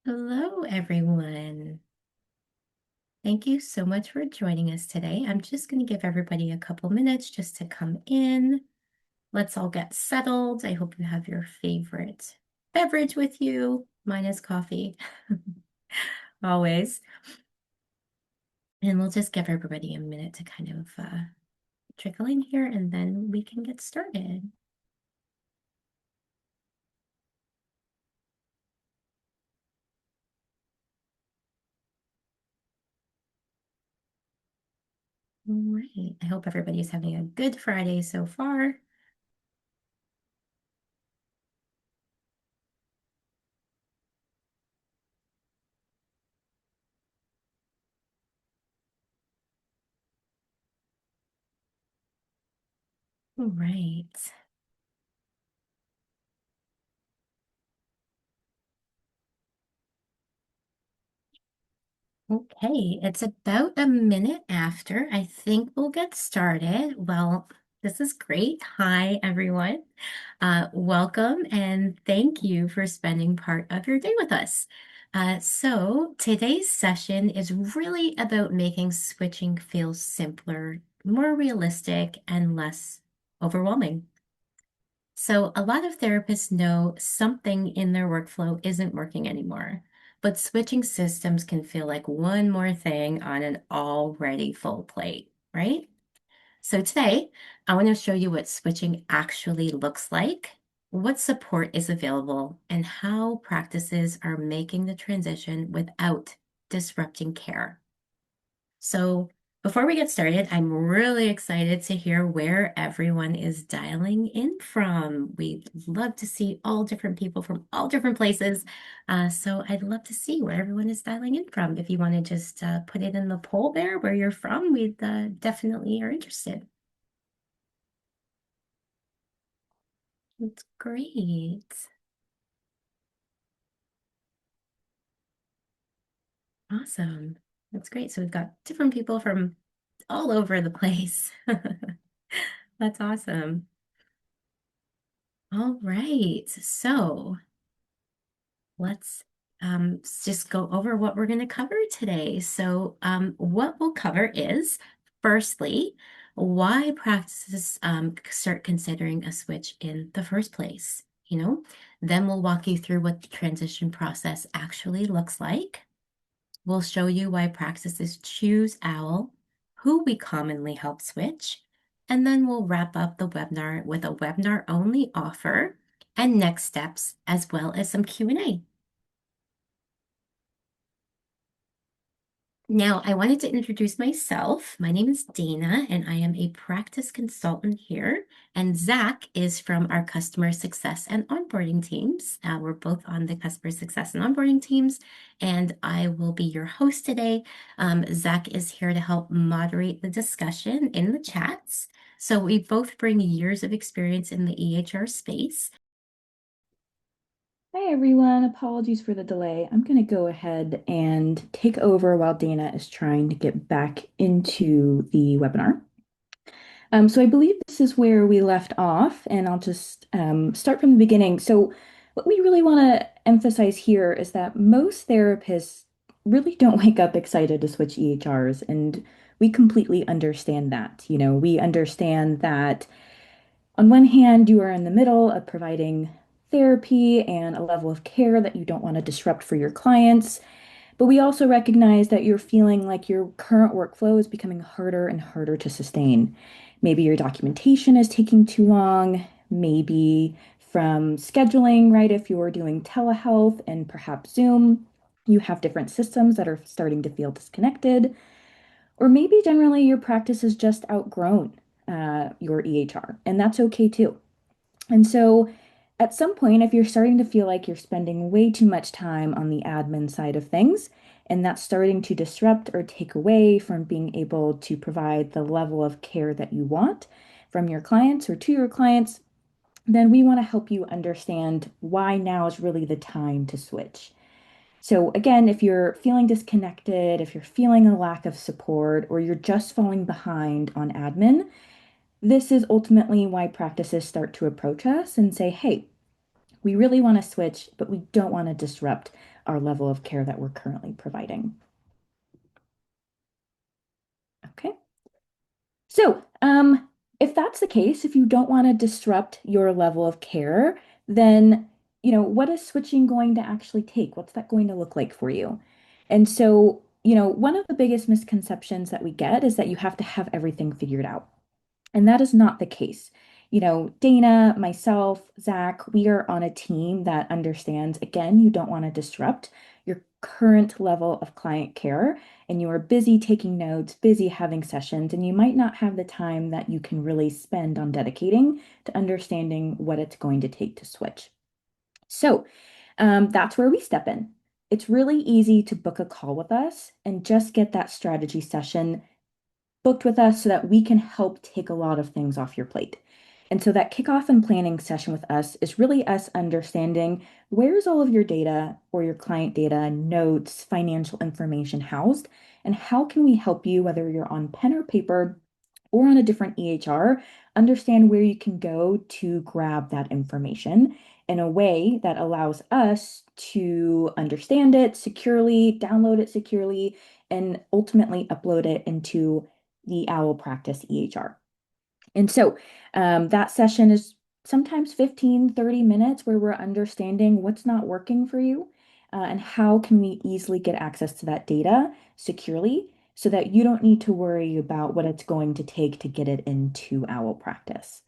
Hello, everyone. Thank you so much for joining us today. I'm just going to give everybody a couple minutes just to come in. Let's all get settled. I hope you have your favorite beverage with you. Mine is coffee, always. And we'll just give everybody a minute to kind of trickle in here, and then we can get started. All right. I hope everybody's having a good Friday so far. All right. Okay, it's about a minute after. I think we'll get started. Well, this is great. Hi, everyone. Welcome and thank you for spending part of your day with us. So today's session is really about making switching feel simpler, more realistic, and less overwhelming. So a lot of therapists know something in their workflow isn't working anymore, but switching systems can feel like one more thing on an already full plate, right? So today, I want to show you what switching actually looks like, what support is available, and how practices are making the transition without disrupting care. So before we get started, I'm really excited to hear where everyone is dialing in from. We'd love to see all different people from all different places. So I'd love to see where everyone is dialing in from. If you want to just put it in the poll there where you're from, we'd definitely are interested. That's great. Awesome. That's great. So we've got different people from all over the place. That's awesome. All right. So let's just go over what we're going to cover today. So, what we'll cover is firstly, why practices start considering a switch in the first place. Then we'll walk you through what the transition process actually looks like. We'll show you why practices choose OWL, who we commonly help switch, and then we'll wrap up the webinar with a webinar-only offer and next steps, as well as some Q&A. Now, I wanted to introduce myself. My name is Dana, and I am a practice consultant here. And Zach is from our customer success and onboarding teams. We're both on the customer success and onboarding teams, and I will be your host today. Zach is here to help moderate the discussion in the chats. So we both bring years of experience in the EHR space. Hi everyone, apologies for the delay. I'm going to go ahead and take over while Dana is trying to get back into the webinar. So I believe this is where we left off, and I'll just start from the beginning. So what we really want to emphasize here is that most therapists really don't wake up excited to switch EHRs, and we completely understand that. We understand that on one hand, you are in the middle of providing therapy and a level of care that you don't want to disrupt for your clients. But we also recognize that you're feeling like your current workflow is becoming harder and harder to sustain. Maybe your documentation is taking too long, maybe from scheduling, right? If you're doing telehealth and perhaps Zoom, you have different systems that are starting to feel disconnected. Or maybe generally your practice has just outgrown your EHR, and that's okay too. And so at some point, if you're starting to feel like you're spending way too much time on the admin side of things, and that's starting to disrupt or take away from being able to provide the level of care that you want from your clients or to your clients, then we want to help you understand why now is really the time to switch. So, again, if you're feeling disconnected, if you're feeling a lack of support, or you're just falling behind on admin, this is ultimately why practices start to approach us and say, hey, we really want to switch, but we don't want to disrupt our level of care that we're currently providing. Okay. So, if that's the case, if you don't want to disrupt your level of care, then, what is switching going to actually take? What's that going to look like for you? And so, one of the biggest misconceptions that we get is that you have to have everything figured out. And that is not the case. Dana, myself, Zach, we are on a team that understands, again, you don't want to disrupt your current level of client care, and you are busy taking notes, busy having sessions, and you might not have the time that you can really spend on dedicating to understanding what it's going to take to switch. So that's where we step in. It's really easy to book a call with us and just get that strategy session booked with us so that we can help take a lot of things off your plate. And so that kickoff and planning session with us is really us understanding where's all of your data or your client data, notes, financial information housed, and how can we help you, whether you're on pen or paper or on a different EHR, understand where you can go to grab that information in a way that allows us to understand it securely, download it securely, and ultimately upload it into the OWL practice EHR. And so that session is sometimes 15, 30 minutes where we're understanding what's not working for you and how can we easily get access to that data securely so that you don't need to worry about what it's going to take to get it into OWL practice.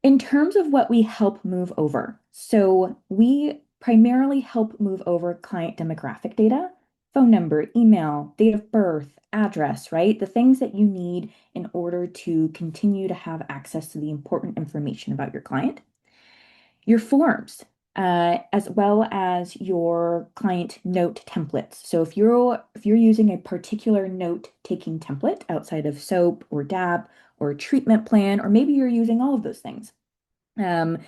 In terms of what we help move over, so we primarily help move over client demographic data, phone number, email, date of birth, address, right? The things that you need in order to continue to have access to the important information about your client. Your forms, as well as your client note templates. So if you're using a particular note-taking template outside of SOAP or DAP or a treatment plan, or maybe you're using all of those things. Um,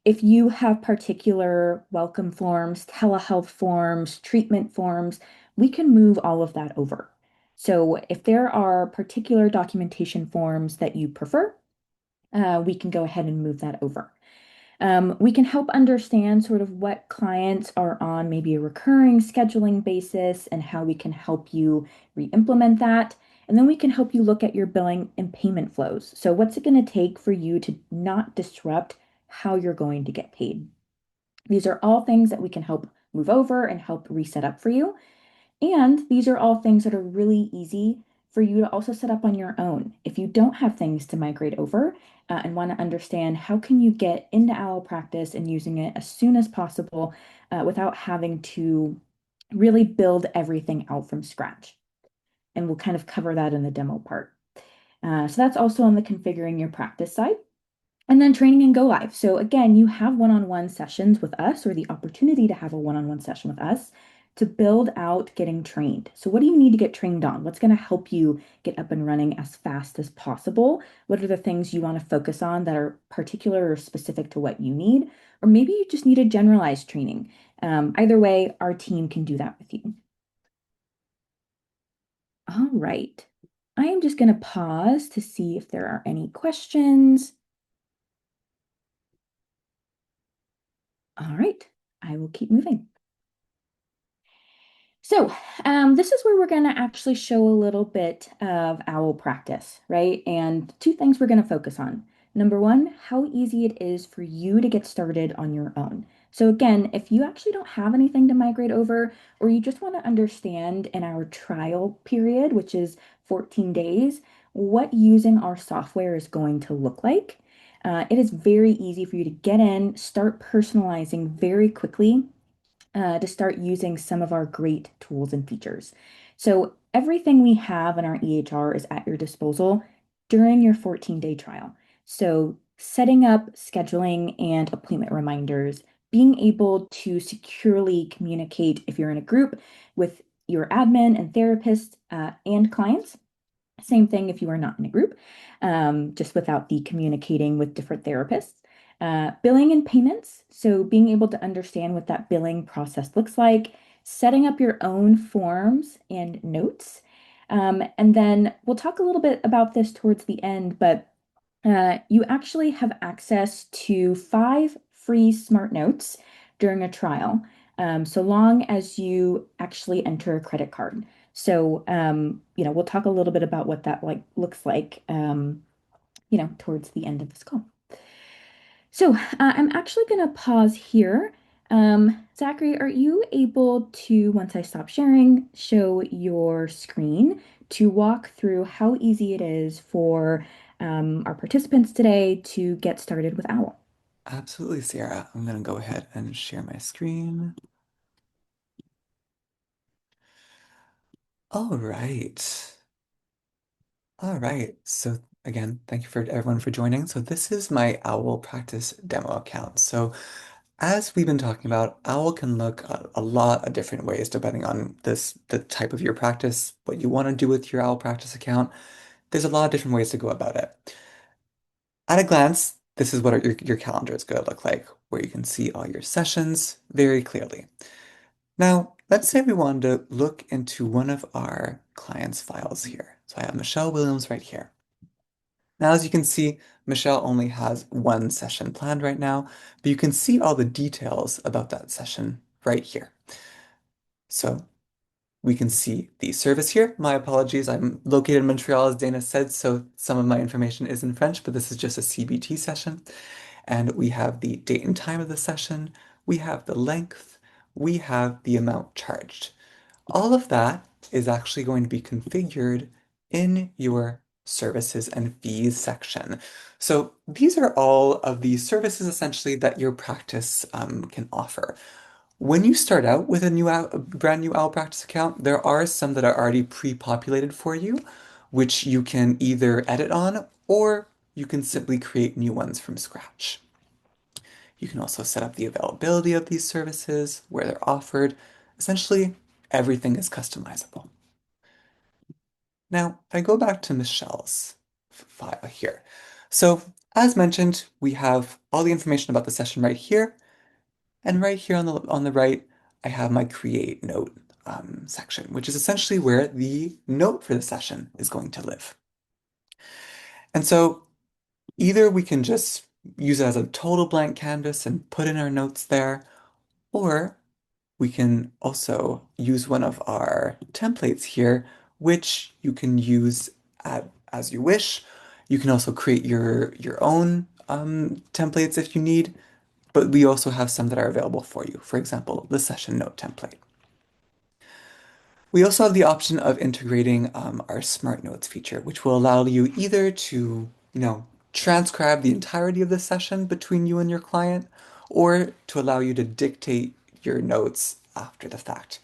if you have particular welcome forms, telehealth forms, treatment forms, we can move all of that over. So if there are particular documentation forms that you prefer, we can go ahead and move that over. We can help understand sort of what clients are on maybe a recurring scheduling basis and how we can help you re-implement that. And then we can help you look at your billing and payment flows. So what's it going to take for you to not disrupt how you're going to get paid? These are all things that we can help move over and help reset up for you. And these are all things that are really easy for you to also set up on your own. If you don't have things to migrate over and want to understand how can you get into OWL practice and using it as soon as possible without having to really build everything out from scratch. And we'll kind of cover that in the demo part. So that's also on the configuring your practice side. And then training and go live. So again, you have one-on-one sessions with us or the opportunity to have a one-on-one session with us to build out getting trained. So what do you need to get trained on? What's going to help you get up and running as fast as possible? What are the things you want to focus on that are particular or specific to what you need? Or maybe you just need a generalized training. Either way, our team can do that with you. All right. I am just going to pause to see if there are any questions. All right, I will keep moving. So this is where we're going to actually show a little bit of OWL practice, right? And two things we're going to focus on. Number one, how easy it is for you to get started on your own. So again, if you actually don't have anything to migrate over, or you just want to understand in our trial period, which is 14 days, what using our software is going to look like. It is very easy for you to get in, start personalizing very quickly to start using some of our great tools and features. So everything we have in our EHR is at your disposal during your 14-day trial. So setting up scheduling and appointment reminders, being able to securely communicate if you're in a group with your admin and therapists and clients. Same thing if you are not in a group, just without the communicating with different therapists. Billing and payments, so being able to understand what that billing process looks like, setting up your own forms and notes. And then we'll talk a little bit about this towards the end, but you actually have access to 5 free smart notes during a trial. so long as you actually enter a credit card. So, we'll talk a little bit about what that looks like, towards the end of this call. So, I'm actually going to pause here. Zachary, are you able to, once I stop sharing, show your screen to walk through how easy it is for our participants today to get started with OWL? Absolutely, Sarah. I'm going to go ahead and share my screen. All right. All right. So again, thank you for everyone for joining. So this is my OWL practice demo account. So as we've been talking about, OWL can look a lot of different ways depending on the type of your practice, what you want to do with your OWL practice account. There's a lot of different ways to go about it. At a glance, this is what your calendar is going to look like, where you can see all your sessions very clearly. Now, let's say we wanted to look into one of our clients' files here. So I have Michelle Williams right here. Now, as you can see, Michelle only has one session planned right now, but you can see all the details about that session right here. So we can see the service here. My apologies, I'm located in Montreal, as Dana said, so some of my information is in French, but this is just a CBT session. And we have the date and time of the session, we have the length, we have the amount charged. All of that is actually going to be configured in your services and fees section. So these are all of the services essentially that your practice can offer. When you start out with a brand new OWL practice account, there are some that are already pre-populated for you, which you can either edit on or you can simply create new ones from scratch. You can also set up the availability of these services, where they're offered. Essentially, everything is customizable. Now, if I go back to Michelle's file here. So, as mentioned, we have all the information about the session right here, and right here on the right, I have my create note section, which is essentially where the note for the session is going to live. And so either we can just use it as a total blank canvas and put in our notes there, or we can also use one of our templates here, which you can use as you wish. You can also create your own templates if you need, but we also have some that are available for you. For example, the session note template. We also have the option of integrating our Smart Notes feature, which will allow you either to, transcribe the entirety of the session between you and your client, or to allow you to dictate your notes after the fact.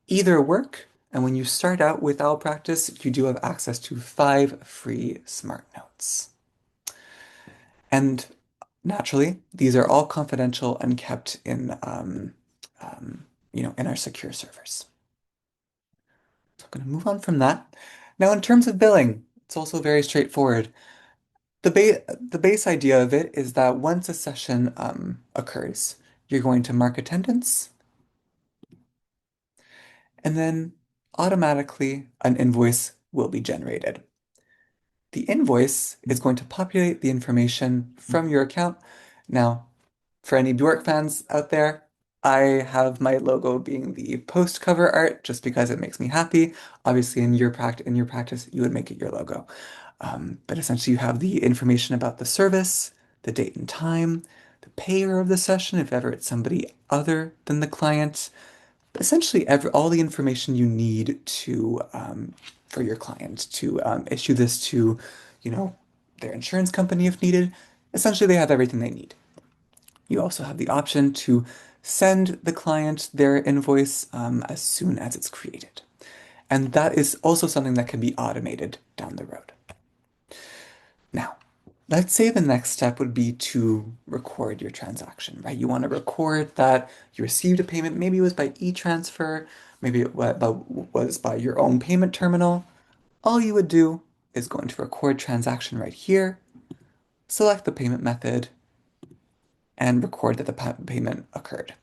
Either work, and when you start out with OWL Practice, you do have access to 5 free Smart Notes. And naturally, these are all confidential and kept in our secure servers. So I'm going to move on from that. Now, in terms of billing, it's also very straightforward. The base idea of it is that once a session occurs, you're going to mark attendance, and then automatically an invoice will be generated. The invoice is going to populate the information from your account. Now, for any Bjork fans out there, I have my logo being the post cover art just because it makes me happy. Obviously, in your practice, you would make it your logo. But essentially, you have the information about the service, the date and time, the payer of the session, if ever it's somebody other than the client. Essentially, all the information you need to for your client to issue this to, you know, their insurance company if needed. Essentially, they have everything they need. You also have the option to send the client their invoice as soon as it's created. And that is also something that can be automated down the road. Now, let's say the next step would be to record your transaction, right? You want to record that you received a payment. Maybe it was by e-transfer, maybe it was by your own payment terminal. All you would do is go into record transaction right here, select the payment method, and record that the payment occurred.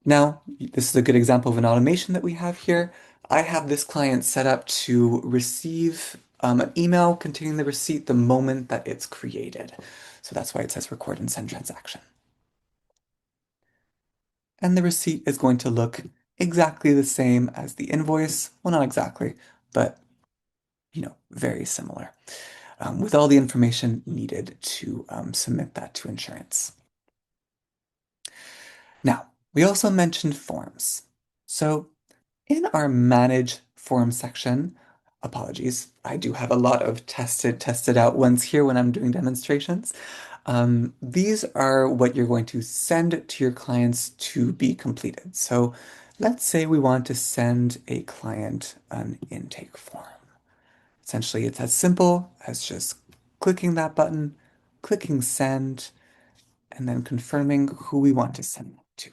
Now, this is a good example of an automation that we have here. I have this client set up to receive an email containing the receipt the moment that it's created. So that's why it says record and send transaction. and the receipt is going to look exactly the same as the invoice. Well, not exactly, but very similar, with all the information needed to submit that to insurance. Now, we also mentioned forms. So in our manage form section, apologies, I do have a lot of tested out ones here when I'm doing demonstrations. These are what you're going to send to your clients to be completed. So let's say we want to send a client an intake form. Essentially, it's as simple as just clicking that button, clicking send, and then confirming who we want to send it to.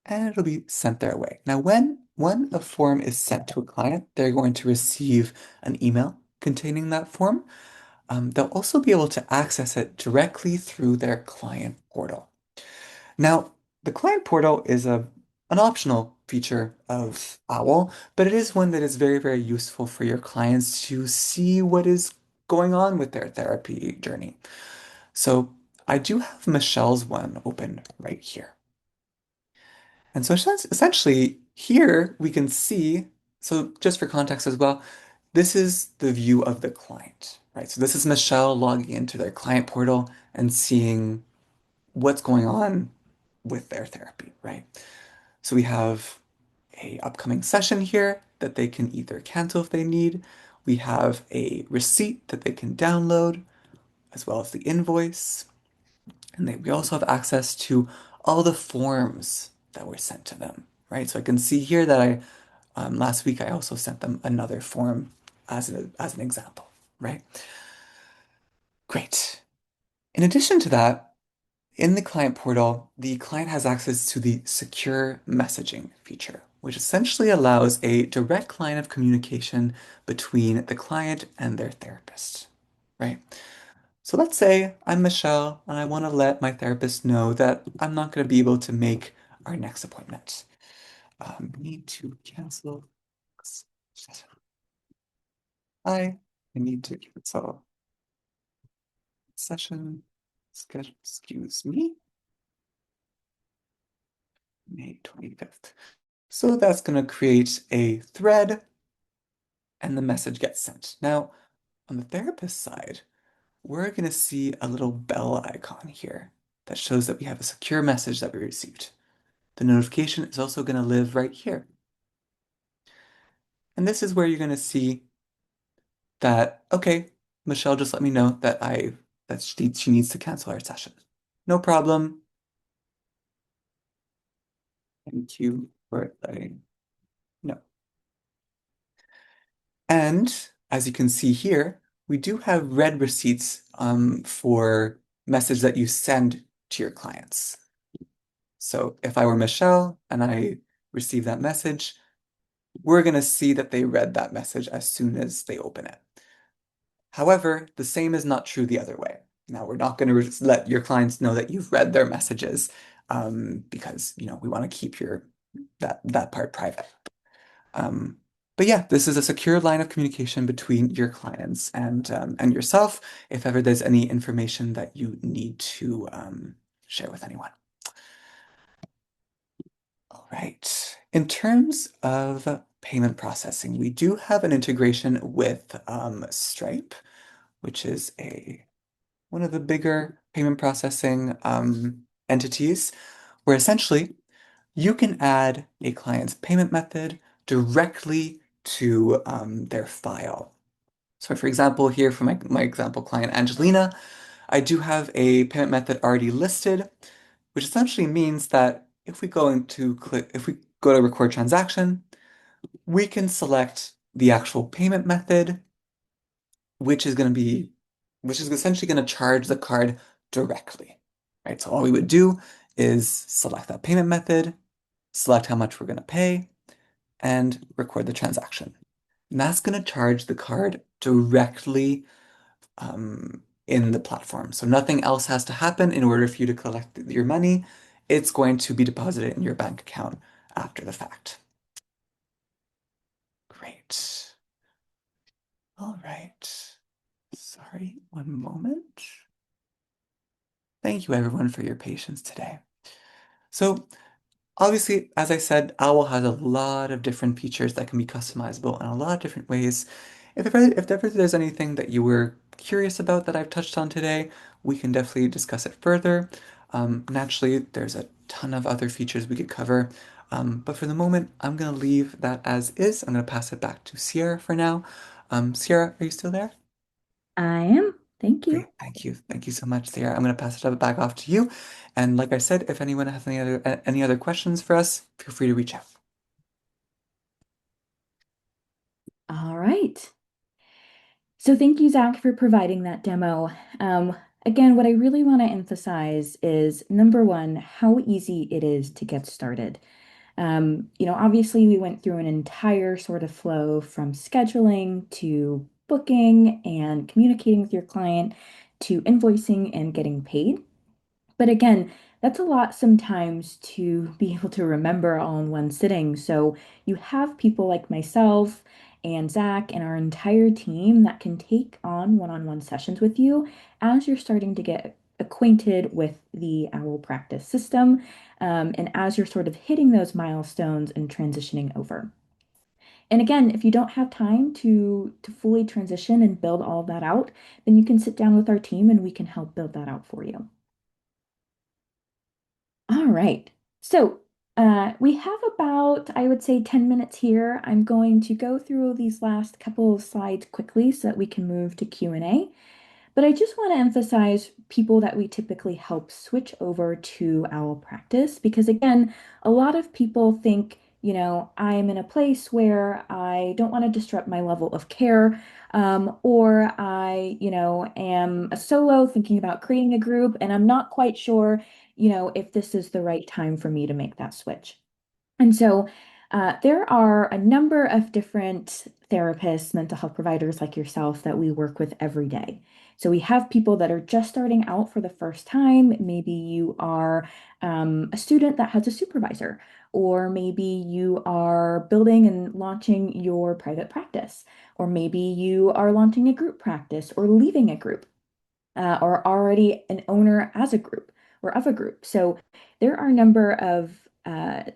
And it'll be sent their way. Now, when a form is sent to a client, they're going to receive an email containing that form. They'll also be able to access it directly through their client portal. Now, the client portal is an optional feature of OWL, but it is one that is very, very useful for your clients to see what is going on with their therapy journey. So I do have Michelle's one open right here. And so essentially here we can see, so just for context as well, this is the view of the client, right? So this is Michelle logging into their client portal and seeing what's going on with their therapy, right? So we have a upcoming session here that they can either cancel if they need. We have a receipt that they can download, as well as the invoice. And we also have access to all the forms that were sent to them, right? So I can see here that last week I also sent them another form as an example, right? Great. In addition to that, in the client portal, the client has access to the secure messaging feature, which essentially allows a direct line of communication between the client and their therapist, right? So let's say I'm Michelle and I want to let my therapist know that I'm not going to be able to make our next appointment. Need to cancel. I need to cancel session schedule. Excuse me. May 25th. So that's going to create a thread and the message gets sent. Now, on the therapist side, we're going to see a little bell icon here that shows that we have a secure message that we received. The notification is also going to live right here. And this is where you're going to see that, okay, Michelle just let me know that she needs to cancel our session. No problem. Thank you for letting know. And as you can see here, we do have red receipts for message that you send to your clients. So if I were Michelle and I receive that message, we're going to see that they read that message as soon as they open it. However, the same is not true the other way. Now, we're not going to let your clients know that you've read their messages because we want to keep that part private. But yeah, this is a secure line of communication between your clients and yourself if ever there's any information that you need to share with anyone. All right. In terms of payment processing, we do have an integration with Stripe, which is one of the bigger payment processing entities, where essentially you can add a client's payment method directly to their file. So for example, here for my example client Angelina, I do have a payment method already listed, which essentially means that if we go to record transaction, we can select the actual payment method, which is essentially going to charge the card directly, right? So all we would do is select that payment method, select how much we're going to pay, and record the transaction. And that's going to charge the card directly in the platform. So nothing else has to happen in order for you to collect your money. It's going to be deposited in your bank account after the fact. Great. All right. Sorry right, one moment. Thank you everyone for your patience today. So obviously, as I said, Owl has a lot of different features that can be customizable in a lot of different ways. If ever there's anything that you were curious about that I've touched on today, we can definitely discuss it further. Naturally, there's a ton of other features we could cover, but for the moment, I'm going to leave that as is. I'm going to pass it back to Sierra for now. Sierra, are you still there? I am. Thank Great, you. thank you. Thank you so much, Sierra. I'm going to pass it back off to you. And like I said, if anyone has any other questions for us, feel free to reach out. All right. So thank you, Zach, for providing that demo. Um, Again, what I really want to emphasize is number one, how easy it is to get started. Obviously, we went through an entire sort of flow from scheduling to booking and communicating with your client to invoicing and getting paid. But again, that's a lot sometimes to be able to remember all in one sitting. So you have people like myself and Zach and our entire team that can take on one-on-one sessions with you as you're starting to get acquainted with the OWL practice system, and as you're sort of hitting those milestones and transitioning over. And again, if you don't have time to fully transition and build all of that out, then you can sit down with our team and we can help build that out for you. All right. So we have about, I would say, 10 minutes here. I'm going to go through these last couple of slides quickly so that we can move to Q&A. But I just want to emphasize people that we typically help switch over to OWL practice because, again, a lot of people think, I'm in a place where I don't want to disrupt my level of care, or I, am a solo thinking about creating a group, and I'm not quite sure, if this is the right time for me to make that switch. And so there are a number of different therapists, mental health providers like yourself that we work with every day. So we have people that are just starting out for the first time. Maybe you are a student that has a supervisor, or maybe you are building and launching your private practice, or maybe you are launching a group practice or leaving a group, or already an owner as a group or of a group. So there are a number of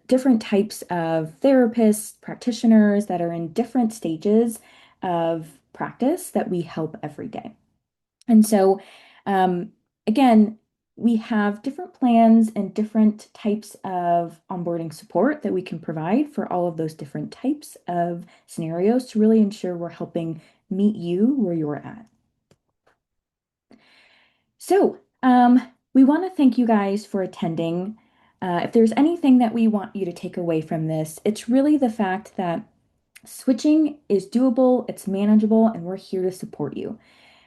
different types of therapists, practitioners that are in different stages of practice that we help every day. And so, again, we have different plans and different types of onboarding support that we can provide for all of those different types of scenarios to really ensure we're helping meet you where you're at. So, we want to thank you guys for attending. If there's anything that we want you to take away from this, it's really the fact that switching is doable, it's manageable, and we're here to support you.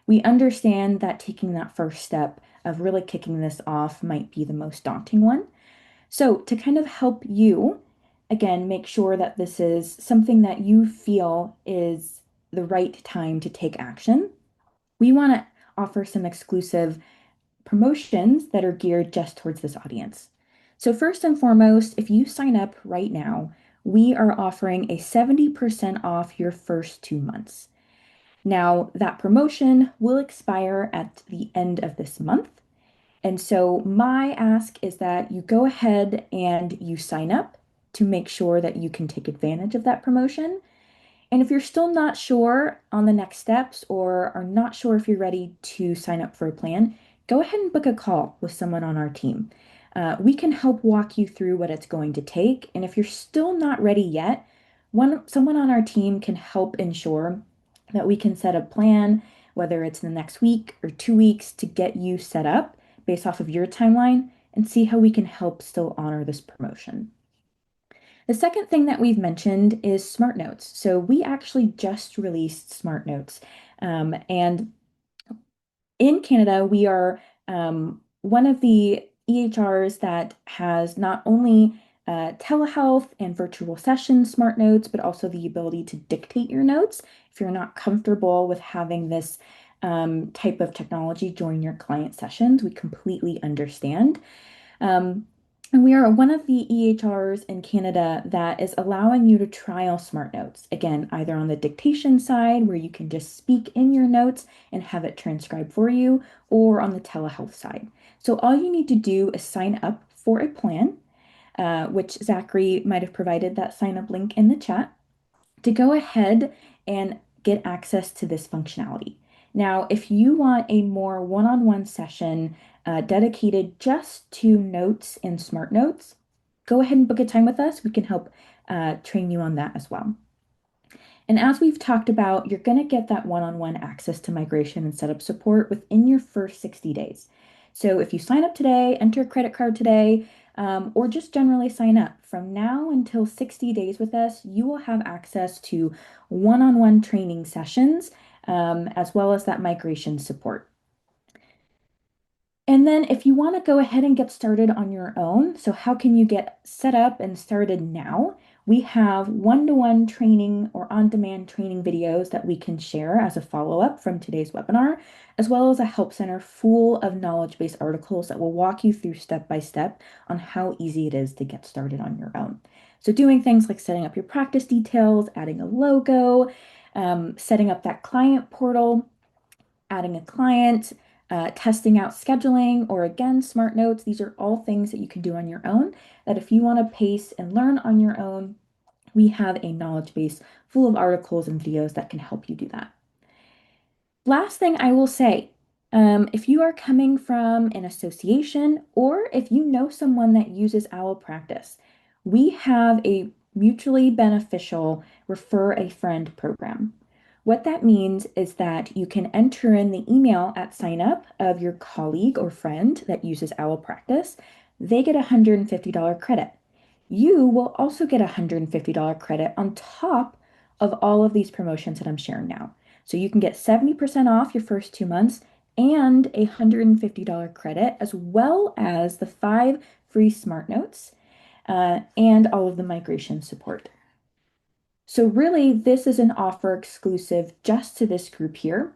We understand that taking that first step of really kicking this off might be the most daunting one. So, to kind of help you, again, make sure that this is something that you feel is the right time to take action, we want to offer some exclusive promotions that are geared just towards this audience. So, first and foremost, if you sign up right now, we are offering a 70% off your first 2 months. Now, that promotion will expire at the end of this month. And so, my ask is that you go ahead and you sign up to make sure that you can take advantage of that promotion. And if you're still not sure on the next steps or are not sure if you're ready to sign up for a plan, go ahead and book a call with someone on our team. We can help walk you through what it's going to take. And if you're still not ready yet, someone on our team can help ensure that we can set a plan, whether it's in the next week or 2 weeks, to get you set up based off of your timeline and see how we can help still honor this promotion. The second thing that we've mentioned is Smart Notes. So we actually just released Smart Notes. And in Canada, we are one of the EHRs that has not only telehealth and virtual session Smart Notes, but also the ability to dictate your notes. If you're not comfortable with having this type of technology join your client sessions, we completely understand. Um, And we are one of the EHRs in Canada that is allowing you to trial smart notes. Again, either on the dictation side, where you can just speak in your notes and have it transcribed for you, or on the telehealth side. So all you need to do is sign up for a plan, which Zachary might have provided that sign up link in the chat to go ahead and get access to this functionality. Now, if you want a more one-on-one session dedicated just to notes and smart notes, go ahead and book a time with us. We can help train you on that as well. And as we've talked about, you're going to get that one-on-one access to migration and setup support within your first 60 days. So if you sign up today, enter a credit card today, or just generally sign up, from now until 60 days with us, you will have access to one-on-one training sessions, as well as that migration support. And then if you want to go ahead and get started on your own, so how can you get set up and started now? We have one-to-one training or on-demand training videos that we can share as a follow-up from today's webinar, as well as a help center full of knowledge-based articles that will walk you through step by step on how easy it is to get started on your own. So doing things like setting up your practice details, adding a logo, setting up that client portal, adding a client, testing out scheduling, or again, smart notes. These are all things that you can do on your own, that if you want to pace and learn on your own, we have a knowledge base full of articles and videos that can help you do that. Last thing I will say, if you are coming from an association or if you know someone that uses Owl Practice, we have a mutually beneficial refer a friend program. What that means is that you can enter in the email at sign up of your colleague or friend that uses Owl Practice. They get a $150 credit. You will also get a $150 credit on top of all of these promotions that I'm sharing now. So you can get 70% off your first 2 months and a $150 credit, as well as the 5 free smart notes and all of the migration support. So really, this is an offer exclusive just to this group here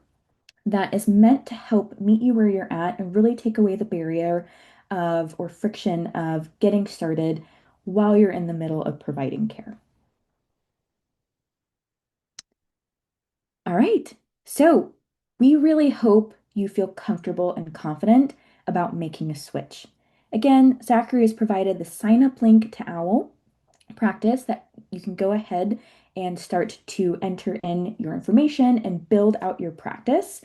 that is meant to help meet you where you're at and really take away the barrier of or friction of getting started while you're in the middle of providing care. All right, so we really hope you feel comfortable and confident about making a switch. Again, Zachary has provided the sign up link to OWL practice that you can go ahead and start to enter in your information and build out your practice,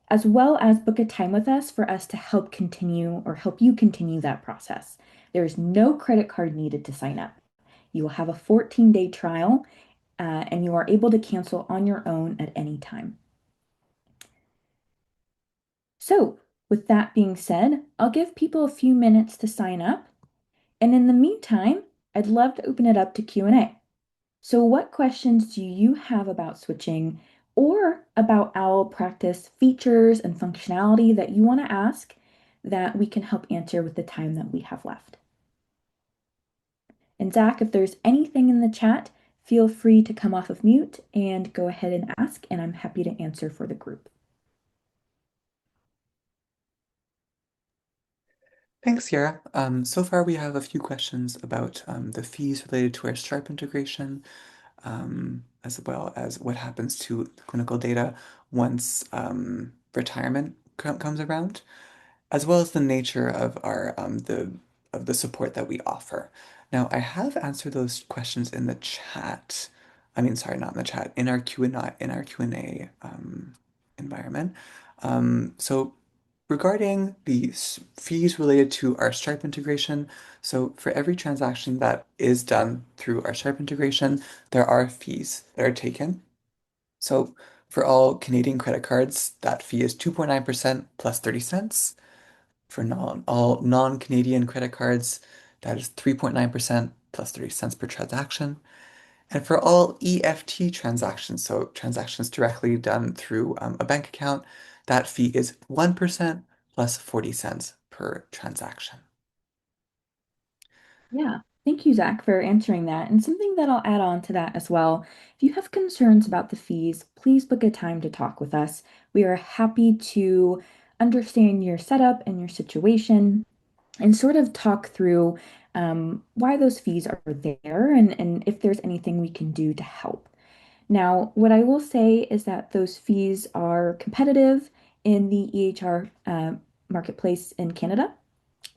as well as book a time with us for us to help continue or help you continue that process. There is no credit card needed to sign up. You will have a 14-day trial and you are able to cancel on your own at any time. So, with that being said, I'll give people a few minutes to sign up. And in the meantime, I'd love to open it up to Q&A. So what questions do you have about switching or about OWL practice features and functionality that you want to ask that we can help answer with the time that we have left? And Zach, if there's anything in the chat, feel free to come off of mute and go ahead and ask, and I'm happy to answer for the group. Thanks, Yara. So far we have a few questions about the fees related to our Stripe integration, as well as what happens to clinical data once retirement comes around, as well as the nature of our the support that we offer. Now, I have answered those questions in the chat. I mean, sorry, not in the chat, in our Q&A environment. So regarding the fees related to our Stripe integration, so for every transaction that is done through our Stripe integration, there are fees that are taken. So for all Canadian credit cards, that fee is 2.9% plus 30 cents. For all non-Canadian credit cards, that is 3.9% plus 30 cents per transaction. And for all EFT transactions, so transactions directly done through a bank account, that fee is 1% plus 40 cents per transaction. Yeah, thank you, Zach, for answering that. And something that I'll add on to that as well. If you have concerns about the fees, please book a time to talk with us. We are happy to understand your setup and your situation and sort of talk through why those fees are there and if there's anything we can do to help. Now, what I will say is that those fees are competitive in the EHR marketplace in Canada.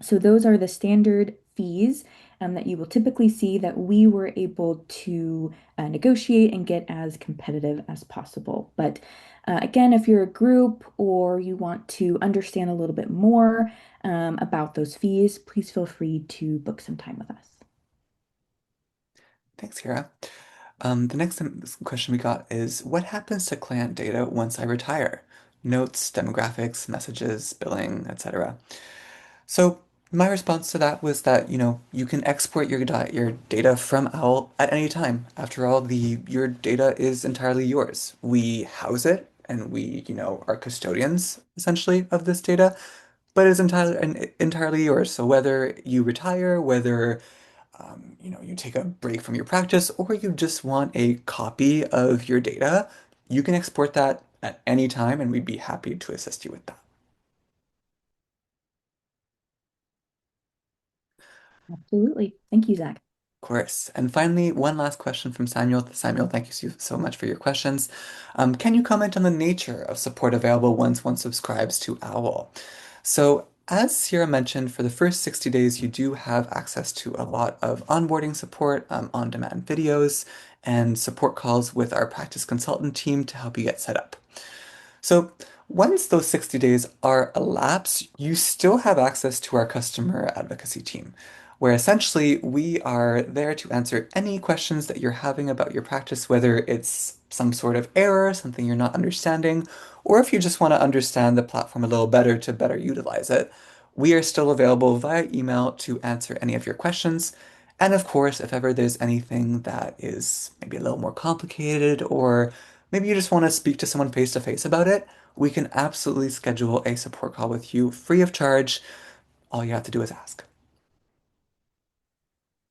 So those are the standard fees that you will typically see that we were able to negotiate and get as competitive as possible. But again, if you're a group or you want to understand a little bit more about those fees, please feel free to book some time with us. Thanks, Kara. The next question we got is, what happens to client data once I retire? Notes, demographics, messages, billing, etc. So my response to that was that, you can export your data from OWL at any time. After all, your data is entirely yours. We house it and we, are custodians essentially of this data, but it's entirely yours. So whether you retire, whether you take a break from your practice, or you just want a copy of your data, you can export that at any time, and we'd be happy to assist you with that. Absolutely. Thank you, Zach. Of course. And finally, one last question from Samuel. Samuel, thank you so much for your questions. Can you comment on the nature of support available once one subscribes to OWL? So, as Sierra mentioned, for the first 60 days, you do have access to a lot of onboarding support, on-demand videos, and support calls with our practice consultant team to help you get set up. So once those 60 days are elapsed, you still have access to our customer advocacy team, where essentially we are there to answer any questions that you're having about your practice, whether it's some sort of error, something you're not understanding, or if you just want to understand the platform a little better to better utilize it. We are still available via email to answer any of your questions. And of course, if ever there's anything that is maybe a little more complicated, or maybe you just want to speak to someone face to face about it, we can absolutely schedule a support call with you free of charge. All you have to do is ask.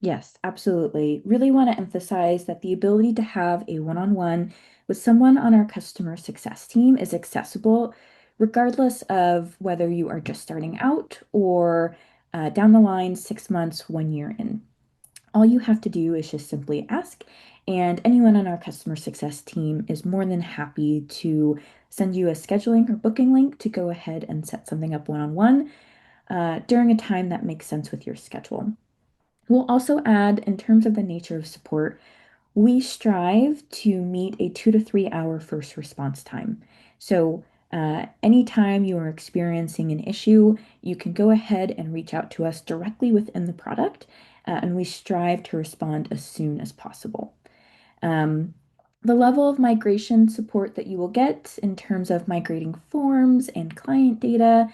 Yes, absolutely. Really want to emphasize that the ability to have a one-on-one with someone on our customer success team is accessible, regardless of whether you are just starting out or down the line 6 months, 1 year in. All you have to do is just simply ask, and anyone on our customer success team is more than happy to send you a scheduling or booking link to go ahead and set something up one-on-one during a time that makes sense with your schedule. We'll also add, in terms of the nature of support, we strive to meet a 2 to 3 hour first response time. So, anytime you are experiencing an issue, you can go ahead and reach out to us directly within the product, and we strive to respond as soon as possible. Um, the level of migration support that you will get in terms of migrating forms and client data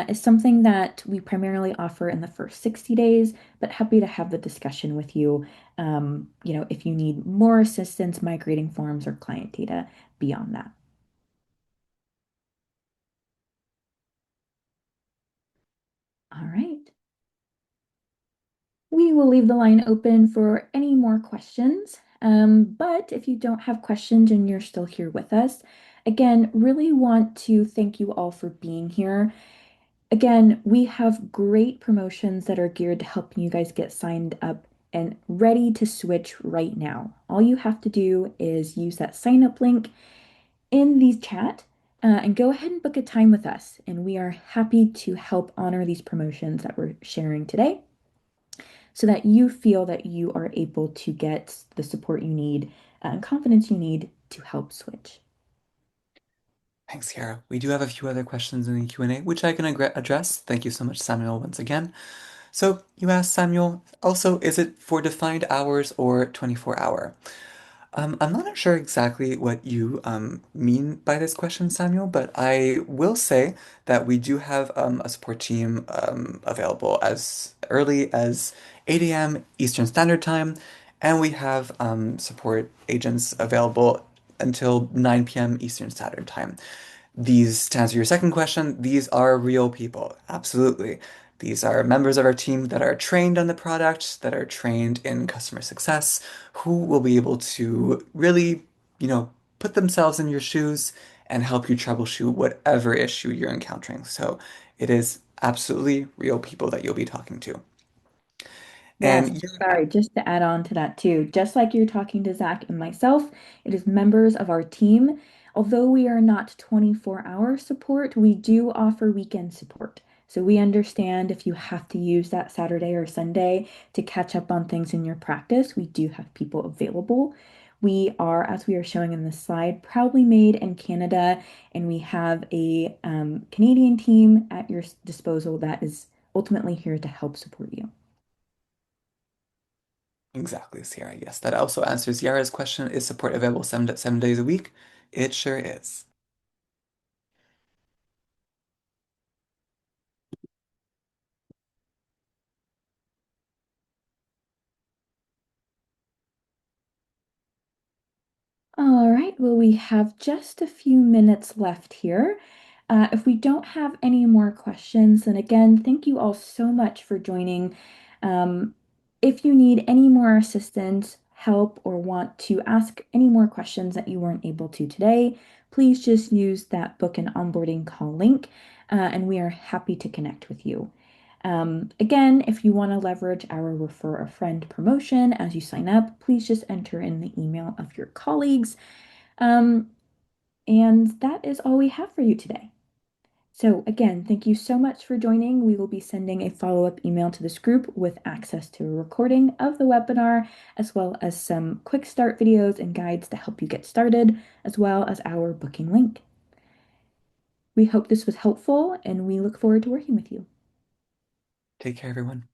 is something that we primarily offer in the first 60 days, but happy to have the discussion with you, if you need more assistance migrating forms or client data beyond that. All right. We will leave the line open for any more questions. But if you don't have questions and you're still here with us, again, really want to thank you all for being here. Again, we have great promotions that are geared to helping you guys get signed up and ready to switch right now. All you have to do is use that sign up link in the chat and go ahead and book a time with us. And we are happy to help honor these promotions that we're sharing today so that you feel that you are able to get the support you need and confidence you need to help switch. Thanks, Kara. We do have a few other questions in the Q&A, which I can address. Thank you so much, Samuel, once again. So you asked, Samuel, also, is it for defined hours or 24-hour? I'm not sure exactly what you mean by this question, Samuel, but I will say that we do have a support team available as early as 8 a.m. Eastern Standard Time, and we have support agents available until 9 p.m. Eastern Standard Time. To answer your second question, these are real people. Absolutely. These are members of our team that are trained on the product, that are trained in customer success, who will be able to really, put themselves in your shoes and help you troubleshoot whatever issue you're encountering. So it is absolutely real people that you'll be talking to. Yes, And sorry, just to add on to that too, just like you're talking to Zach and myself, it is members of our team. Although we are not 24-hour support, we do offer weekend support. So we understand if you have to use that Saturday or Sunday to catch up on things in your practice, we do have people available. We are, as we are showing in this slide, proudly made in Canada, and we have a Canadian team at your disposal that is ultimately here to help support you. exactly, Sierra. Yes, that also answers Yara's question. Is support available 7 days a week? It sure is. All right, well, we have just a few minutes left here. If we don't have any more questions, then again, thank you all so much for joining. Um, if you need any more assistance, help, or want to ask any more questions that you weren't able to today, please just use that book and onboarding call link, and we are happy to connect with you. Again, if you want to leverage our refer a friend promotion as you sign up, please just enter in the email of your colleagues. Um, and that is all we have for you today. So again, thank you so much for joining. We will be sending a follow-up email to this group with access to a recording of the webinar, as well as some quick start videos and guides to help you get started, as well as our booking link. We hope this was helpful, and we look forward to working with you. Take care, everyone.